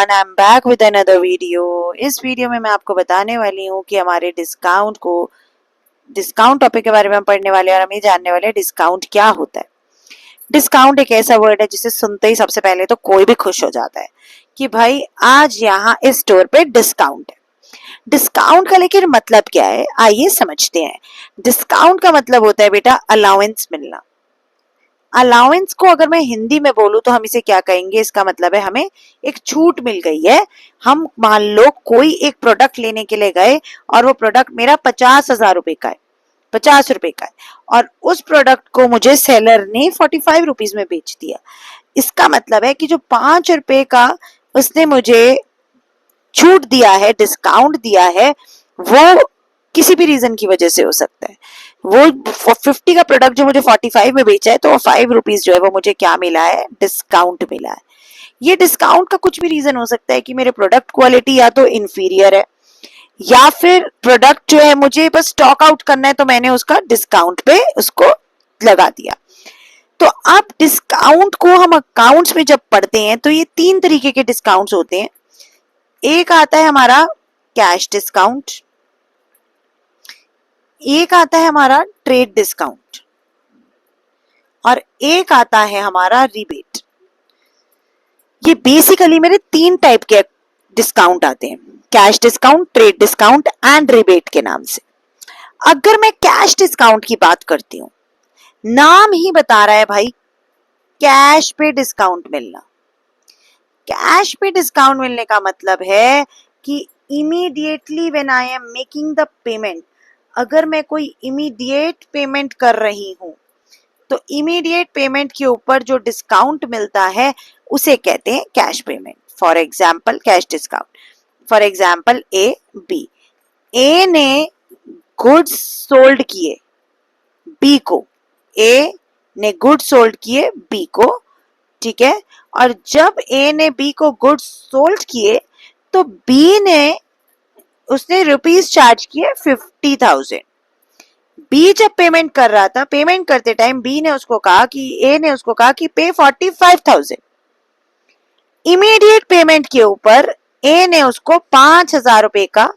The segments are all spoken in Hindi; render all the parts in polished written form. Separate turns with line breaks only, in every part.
And I am back with another video. इस वीडियो में मैं आपको बताने वाली हूँ कि हमारे डिस्काउंट टॉपिक के बारे में हम पढ़ने वाले हैं और हम ये जानने वाले हैं डिस्काउंट क्या होता है। डिस्काउंट एक ऐसा वर्ड है जिसे सुनते ही सबसे पहले तो कोई भी खुश हो जाता है कि भाई आज यहाँ इस स्टोर पे डिस्काउंट है। डिस्काउंट का लेकिन मतलब क्या है, आइए समझते हैं। डिस्काउंट का मतलब होता है बेटा अलाउंस मिलना। अलाउंस को अगर मैं हिंदी में बोलूं तो हम इसे क्या कहेंगे, इसका मतलब है हमें एक छूट मिल गई है। हम मान लो कोई एक प्रोडक्ट लेने के लिए गए और वो प्रोडक्ट मेरा 50,000 रुपए का है, 50 रुपए का है, और उस प्रोडक्ट को मुझे सेलर ने 45 रुपीज में बेच दिया। इसका मतलब है कि जो 5 रुपए का उसने मुझे छूट दिया है, डिस्काउंट दिया है, वो किसी भी रीजन की वजह से हो सकता है। वो 50 का प्रोडक्ट जो मुझे 45 में बेचा है तो 5 रुपीज जो है वो मुझे क्या मिला है, डिस्काउंट मिला है। ये डिस्काउंट का कुछ भी रीजन हो सकता है कि मेरे प्रोडक्ट क्वालिटी या तो इंफीरियर है या फिर प्रोडक्ट जो है मुझे बस स्टॉक आउट करना है तो मैंने उसका डिस्काउंट पे उसको लगा दिया। तो अब डिस्काउंट को हम अकाउंट्स में जब पढ़ते हैं तो ये 3 तरीके के डिस्काउंट्स होते हैं। एक आता है हमारा कैश डिस्काउंट, एक आता है हमारा ट्रेड डिस्काउंट और एक आता है हमारा रिबेट। ये बेसिकली मेरे 3 टाइप के डिस्काउंट आते हैं, cash discount, trade discount and rebate के नाम से। अगर मैं कैश डिस्काउंट की बात करती हूं, नाम ही बता रहा है भाई कैश पे डिस्काउंट मिलना। कैश पे डिस्काउंट मिलने का मतलब है कि immediately when I am making the payment, अगर मैं कोई इमीडिएट पेमेंट कर रही हूं तो इमीडिएट पेमेंट के ऊपर जो डिस्काउंट मिलता है उसे कहते हैं cash payment. For example cash discount, for example A ने गुड्स सोल्ड किए बी को, ए ने गुड्स सोल्ड किए बी को, ठीक है, और जब ए ने बी को गुड्स सोल्ड किए तो बी ने उसने रुपीज चार्ज किए 50,000। बी जब पेमेंट कर रहा था, पेमेंट करते टाइम बी ने उसको कहा कि ए ने उसको कहा कि पे 45,000। इमीडिएट पेमेंट के ऊपर ए ने उसको 5,000 रुपए का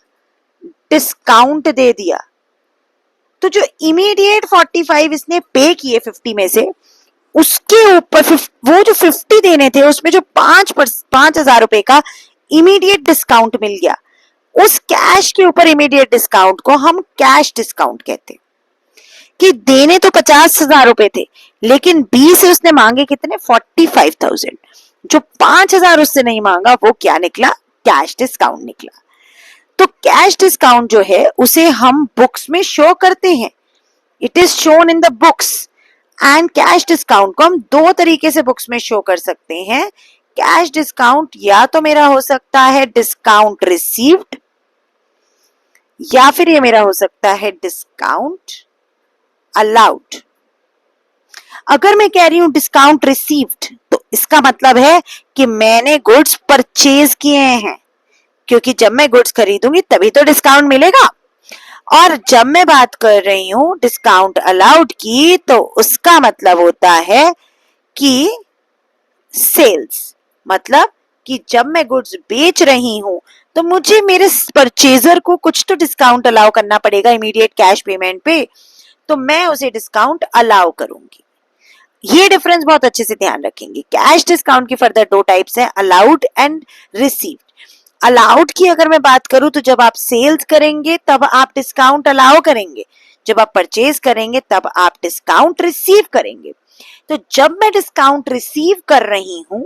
डिस्काउंट दे दिया। तो जो इमीडिएट 45 इसने पे किए 50 में से, उसके ऊपर वो जो 50 देने थे उसमें जो 5,000 रुपए का इमीडिएट डिस्काउंट मिल गया, उस कैश के ऊपर इमीडिएट डिस्काउंट को हम कैश डिस्काउंट कहते हैं। कि देने तो 50,000 रुपए थे लेकिन बी से उसने मांगे कितने, 45,000। जो 5,000 उससे नहीं मांगा वो क्या निकला, कैश डिस्काउंट निकला। तो कैश डिस्काउंट जो है उसे हम बुक्स में शो करते हैं, it is shown in the books. And cash discount को हम 2 तरीके से बुक्स में शो कर सकते हैं। कैश डिस्काउंट या तो मेरा हो सकता है डिस्काउंट रिसीव्ड, या फिर ये मेरा हो सकता है डिस्काउंट अलाउड। अगर मैं कह रही हूं डिस्काउंट रिसीव्ड तो इसका मतलब है कि मैंने गुड्स परचेज किए हैं, क्योंकि जब मैं गुड्स खरीदूंगी तभी तो डिस्काउंट मिलेगा। और जब मैं बात कर रही हूं डिस्काउंट अलाउड की तो उसका मतलब होता है कि सेल्स, मतलब कि जब मैं गुड्स बेच रही हूं तो मुझे मेरे परचेजर को कुछ तो डिस्काउंट अलाउ करना पड़ेगा इमीडिएट कैश पेमेंट पे, तो मैं उसे डिस्काउंट अलाउ करूंगी। ये डिफरेंस बहुत अच्छे से ध्यान रखेंगे। कैश डिस्काउंट की फर्दर 2 टाइप्स हैं, अलाउड एंड रिसीव्ड। अलाउड की अगर मैं बात करूं तो जब आप सेल्स करेंगे तब आप डिस्काउंट अलाउ करेंगे, जब आप परचेज करेंगे तब आप डिस्काउंट रिसीव करेंगे। तो जब मैं डिस्काउंट रिसीव कर रही हूं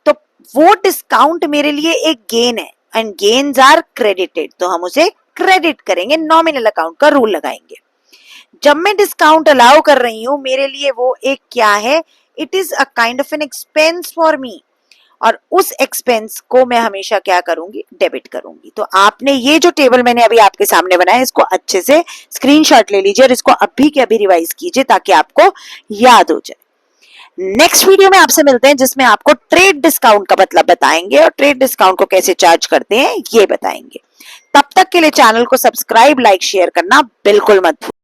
तो वो डिस्काउंट मेरे लिए एक गेन है एंड गेन्स आर क्रेडिटेड, तो हम उसे क्रेडिट करेंगे, नॉमिनल अकाउंट का रूल लगाएंगे। जब मैं डिस्काउंट अलाउ कर रही हूं मेरे लिए वो एक क्या है, it is a kind of an expense for me, और उस एक्सपेंस को मैं हमेशा क्या करूंगी, डेबिट करूंगी। तो आपने ये जो टेबल मैंने अभी आपके सामने बनाया इसको अच्छे से स्क्रीनशॉट ले लीजिए और इसको अभी के अभी रिवाइज कीजिए ताकि आपको याद हो जाए। नेक्स्ट वीडियो में आपसे मिलते हैं जिसमें आपको ट्रेड डिस्काउंट का मतलब बताएंगे और ट्रेड डिस्काउंट को कैसे चार्ज करते हैं ये बताएंगे। तब तक के लिए चैनल को सब्सक्राइब, लाइक, शेयर करना बिल्कुल मत भूलिए।